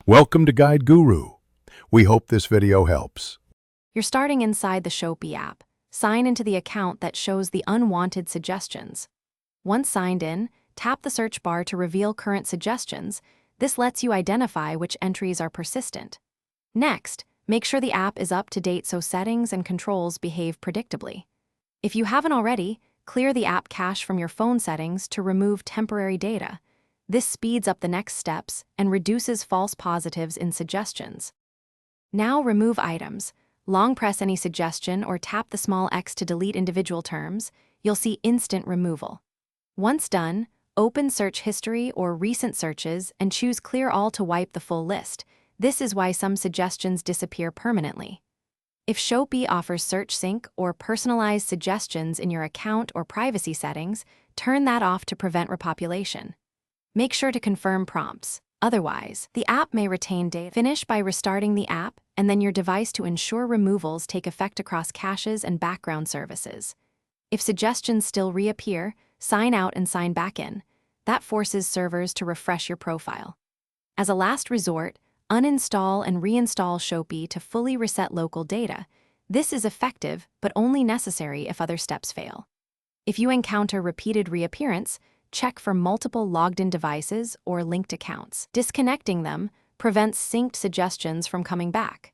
Welcome to Guide Guru. We hope this video helps. You're starting inside the Shopee app. Sign into the account that shows the unwanted suggestions. Once signed in, tap the search bar to reveal current suggestions. This lets you identify which entries are persistent. Next, make sure the app is up to date so settings and controls behave predictably. If you haven't already, clear the app cache from your phone settings to remove temporary data. This speeds up the next steps and reduces false positives in suggestions. Now remove items. Long press any suggestion or tap the small X to delete individual terms. You'll see instant removal. Once done, open search history or recent searches and choose Clear All to wipe the full list. This is why some suggestions disappear permanently. If Shopee offers search sync or personalized suggestions in your account or privacy settings, turn that off to prevent repopulation. Make sure to confirm prompts. Otherwise, the app may retain data. Finish by restarting the app and then your device to ensure removals take effect across caches and background services. If suggestions still reappear, sign out and sign back in. That forces servers to refresh your profile. As a last resort, uninstall and reinstall Shopee to fully reset local data. This is effective, but only necessary if other steps fail. If you encounter repeated reappearance, check for multiple logged-in devices or linked accounts. Disconnecting them prevents synced suggestions from coming back.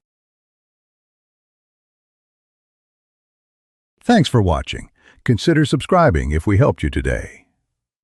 Thanks for watching. Consider subscribing if we helped you today.